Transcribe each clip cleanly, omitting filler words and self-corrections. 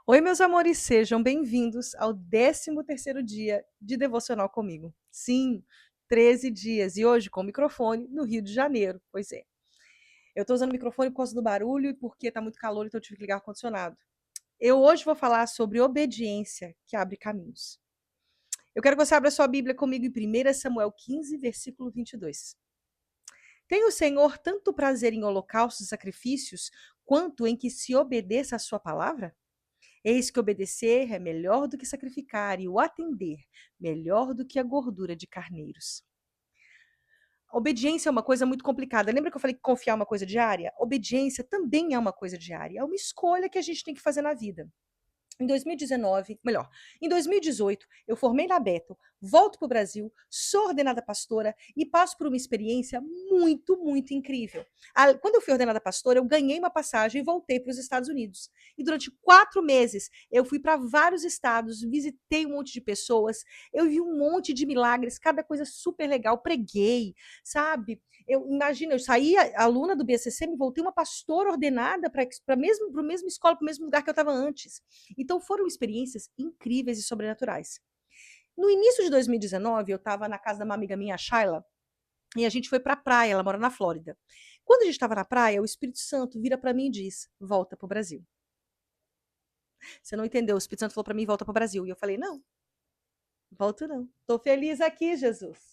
Oi, meus amores, sejam bem-vindos ao 13º dia de devocional comigo. Sim, 13 dias e hoje com o microfone no Rio de Janeiro. Pois é. Eu tô usando o microfone por causa do barulho e porque tá muito calor, então eu tive que ligar o ar-condicionado. Eu hoje vou falar sobre obediência que abre caminhos. Eu quero que você abra sua Bíblia comigo em 1 Samuel 15, versículo 22. Tem o Senhor tanto prazer em holocaustos e sacrifícios, quanto em que se obedeça a sua palavra? Eis que obedecer é melhor do que sacrificar, e o atender melhor do que a gordura de carneiros. A obediência é uma coisa muito complicada. Lembra que eu falei que confiar é uma coisa diária? Obediência também é uma coisa diária. É uma escolha que a gente tem que fazer na vida. Em 2019, melhor, em 2018, eu formei na Bethel, volto para o Brasil, sou ordenada pastora e passo por uma experiência muito, muito incrível. Quando eu fui ordenada pastora, eu ganhei uma passagem e voltei para os Estados Unidos. E durante 4 meses, eu fui para vários estados, visitei um monte de pessoas, eu vi um monte de milagres, cada coisa super legal, preguei, sabe? Imagina, eu saí aluna do BCC, me voltei uma pastora ordenada para a mesma escola, para o mesmo lugar que eu estava antes. Então foram experiências incríveis e sobrenaturais. No início de 2019, eu estava na casa de uma amiga minha, a Shayla, e a gente foi para a praia, ela mora na Flórida. Quando a gente estava na praia, o Espírito Santo vira para mim e diz: volta para o Brasil. Você não entendeu? O Espírito Santo falou para mim: volta para o Brasil. E eu falei: não, volto não. Estou feliz aqui, Jesus.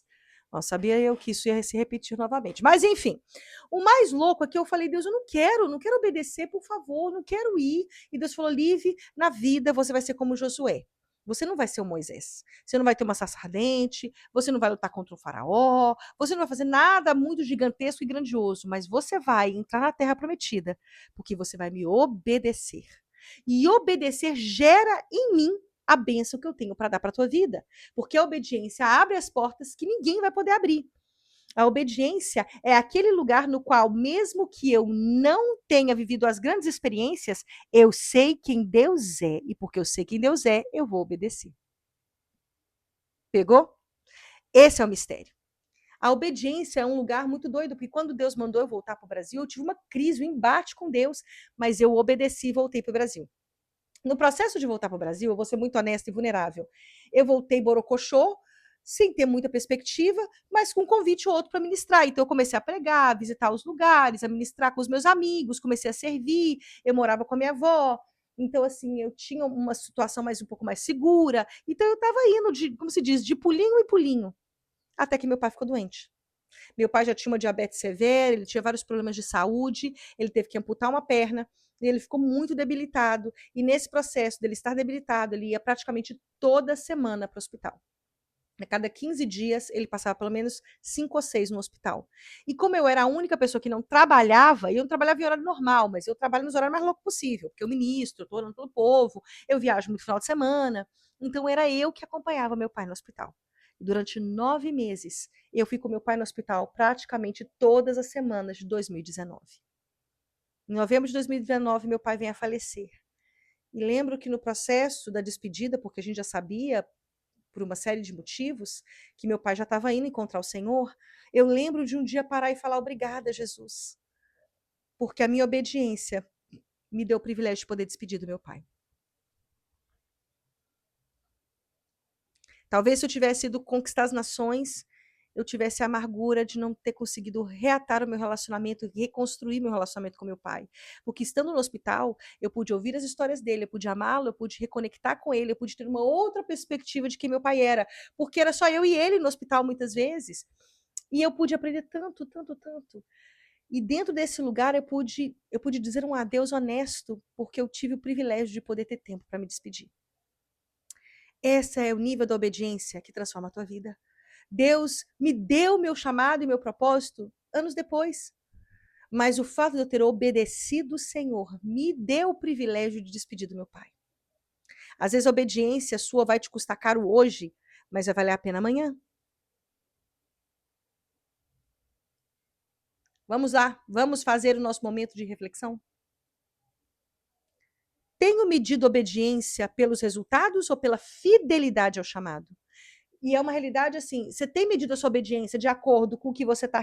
Não sabia eu que isso ia se repetir novamente. Mas, enfim, o mais louco é que eu falei: Deus, eu não quero obedecer, por favor, não quero ir. E Deus falou: Live, na vida você vai ser como Josué. Você não vai ser o Moisés. Você não vai ter uma sarça ardente, você não vai lutar contra o faraó, você não vai fazer nada muito gigantesco e grandioso, mas você vai entrar na terra prometida, porque você vai me obedecer. E obedecer gera em mim a bênção que eu tenho para dar para a tua vida. Porque a obediência abre as portas que ninguém vai poder abrir. A obediência é aquele lugar no qual, mesmo que eu não tenha vivido as grandes experiências, eu sei quem Deus é. E porque eu sei quem Deus é, eu vou obedecer. Pegou? Esse é o mistério. A obediência é um lugar muito doido, porque quando Deus mandou eu voltar para o Brasil, eu tive uma crise, um embate com Deus, mas eu obedeci e voltei para o Brasil. No processo de voltar para o Brasil, eu vou ser muito honesta e vulnerável. Eu voltei borocochô, sem ter muita perspectiva, mas com um convite ou outro para ministrar. Então, eu comecei a pregar, a visitar os lugares, a ministrar com os meus amigos, comecei a servir. Eu morava com a minha avó. Então, assim, eu tinha uma situação um pouco mais segura. Então, eu estava indo, como se diz, de pulinho em pulinho, até que meu pai ficou doente. Meu pai já tinha uma diabetes severa, ele tinha vários problemas de saúde, ele teve que amputar uma perna, e ele ficou muito debilitado. E nesse processo dele estar debilitado, ele ia praticamente toda semana para o hospital. A cada 15 dias, ele passava pelo menos 5 ou 6 no hospital. E como eu era a única pessoa que não trabalhava, e eu não trabalhava em horário normal, mas eu trabalho nos horários mais loucos possível, porque eu ministro, eu estou orando pelo povo, eu viajo muito final de semana. Então, era eu que acompanhava meu pai no hospital. E durante 9 meses, eu fui com meu pai no hospital praticamente todas as semanas de 2019. Em novembro de 2019, meu pai vem a falecer. E lembro que no processo da despedida, porque a gente já sabia por uma série de motivos, que meu pai já estava indo encontrar o Senhor, eu lembro de um dia parar e falar obrigada, Jesus, porque a minha obediência me deu o privilégio de poder despedir do meu pai. Talvez se eu tivesse ido conquistar as nações, eu tivesse a amargura de não ter conseguido reatar o meu relacionamento, reconstruir meu relacionamento com meu pai. Porque estando no hospital, eu pude ouvir as histórias dele, eu pude amá-lo, eu pude reconectar com ele, eu pude ter uma outra perspectiva de quem meu pai era. Porque era só eu e ele no hospital muitas vezes. E eu pude aprender tanto, tanto, tanto. E dentro desse lugar eu pude dizer um adeus honesto, porque eu tive o privilégio de poder ter tempo para me despedir. Esse é o nível da obediência que transforma a tua vida. Deus me deu meu chamado e meu propósito anos depois. Mas o fato de eu ter obedecido o Senhor me deu o privilégio de despedir do meu pai. Às vezes a obediência sua vai te custar caro hoje, mas vai valer a pena amanhã. Vamos lá, vamos fazer o nosso momento de reflexão? Tenho medido obediência pelos resultados ou pela fidelidade ao chamado? E é uma realidade assim, você tem medido a sua obediência de acordo com o que você está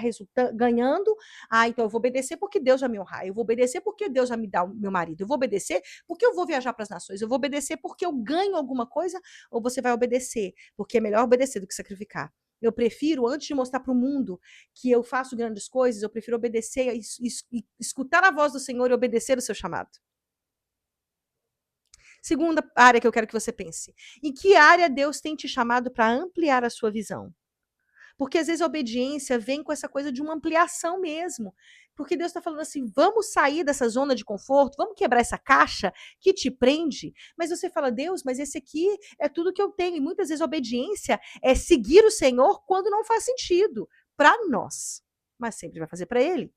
ganhando? Ah, então eu vou obedecer porque Deus vai me honrar. Eu vou obedecer porque Deus vai me dar o meu marido. Eu vou obedecer porque eu vou viajar para as nações. Eu vou obedecer porque eu ganho alguma coisa? Ou você vai obedecer porque é melhor obedecer do que sacrificar? Eu prefiro, antes de mostrar para o mundo que eu faço grandes coisas, eu prefiro obedecer, escutar a voz do Senhor e obedecer o seu chamado. Segunda área que eu quero que você pense. Em que área Deus tem te chamado para ampliar a sua visão? Porque às vezes a obediência vem com essa coisa de uma ampliação mesmo. Porque Deus está falando assim: vamos sair dessa zona de conforto, vamos quebrar essa caixa que te prende. Mas você fala, Deus, mas esse aqui é tudo que eu tenho. E muitas vezes a obediência é seguir o Senhor quando não faz sentido para nós, mas sempre vai fazer para Ele.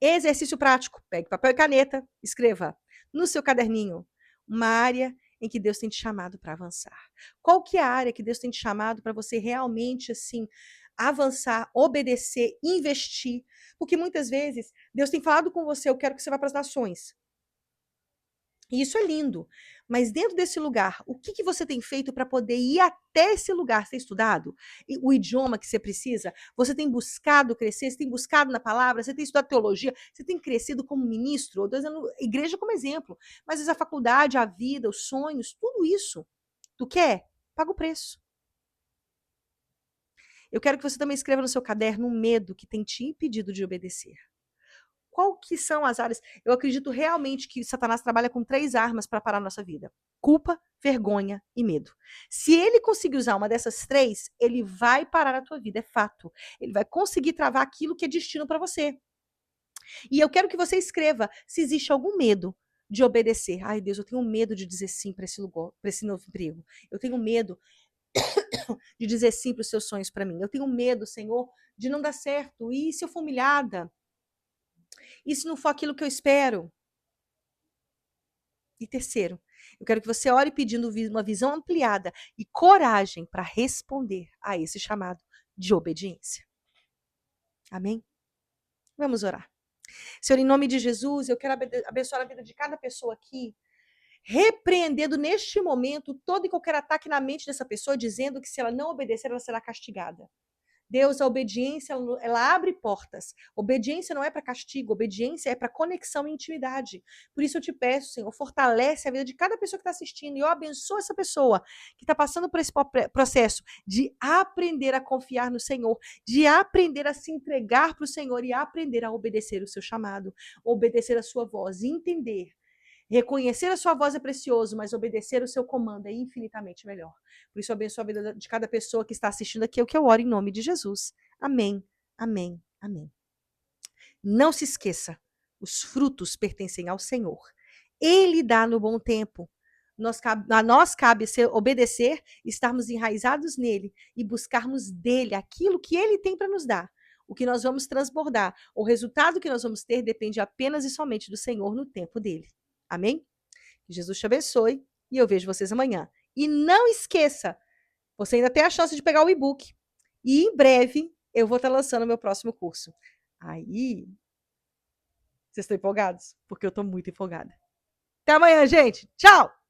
Exercício prático: pegue papel e caneta, escreva no seu caderninho uma área em que Deus tem te chamado para avançar. Qual que é a área que Deus tem te chamado para você realmente assim avançar, obedecer, investir? Porque muitas vezes Deus tem falado com você: eu quero que você vá para as nações. E isso é lindo. Mas dentro desse lugar, o que você tem feito para poder ir até esse lugar? Você tem estudado o idioma que você precisa? Você tem buscado crescer? Você tem buscado na palavra? Você tem estudado teologia? Você tem crescido como ministro? Eu estou dizendo igreja como exemplo. Mas às vezes a faculdade, a vida, os sonhos, tudo isso. Tu quer? Paga o preço. Eu quero que você também escreva no seu caderno um medo que tem te impedido de obedecer. Qual que são as áreas? Eu acredito realmente que Satanás trabalha com 3 armas para parar a nossa vida: culpa, vergonha e medo. Se ele conseguir usar uma dessas 3, ele vai parar a tua vida, é fato. Ele vai conseguir travar aquilo que é destino para você. E eu quero que você escreva se existe algum medo de obedecer. Ai, Deus, eu tenho medo de dizer sim para esse lugar, para esse novo emprego. Eu tenho medo de dizer sim para os seus sonhos para mim. Eu tenho medo, Senhor, de não dar certo. E se eu for humilhada? E se não for aquilo que eu espero? E terceiro, eu quero que você ore pedindo uma visão ampliada e coragem para responder a esse chamado de obediência. Amém? Vamos orar. Senhor, em nome de Jesus, eu quero abençoar a vida de cada pessoa aqui, repreendendo neste momento todo e qualquer ataque na mente dessa pessoa, dizendo que se ela não obedecer, ela será castigada. Deus, a obediência, ela abre portas. Obediência não é para castigo, obediência é para conexão e intimidade. Por isso eu te peço, Senhor, fortalece a vida de cada pessoa que está assistindo e eu abençoo essa pessoa que está passando por esse processo de aprender a confiar no Senhor, de aprender a se entregar para o Senhor e aprender a obedecer o seu chamado, obedecer a sua voz, entender. Reconhecer a sua voz é precioso, mas obedecer o seu comando é infinitamente melhor. Por isso, eu abençoo a vida de cada pessoa que está assistindo aqui, é o que eu oro em nome de Jesus. Amém, amém, amém. Não se esqueça, os frutos pertencem ao Senhor. Ele dá no bom tempo. A nós cabe obedecer, estarmos enraizados nele e buscarmos dele aquilo que ele tem para nos dar. O que nós vamos transbordar, o resultado que nós vamos ter depende apenas e somente do Senhor no tempo dele. Amém? Que Jesus te abençoe e eu vejo vocês amanhã. E não esqueça, você ainda tem a chance de pegar o e-book. E em breve eu vou estar lançando o meu próximo curso. Aí, vocês estão empolgados? Porque eu estou muito empolgada. Até amanhã, gente. Tchau!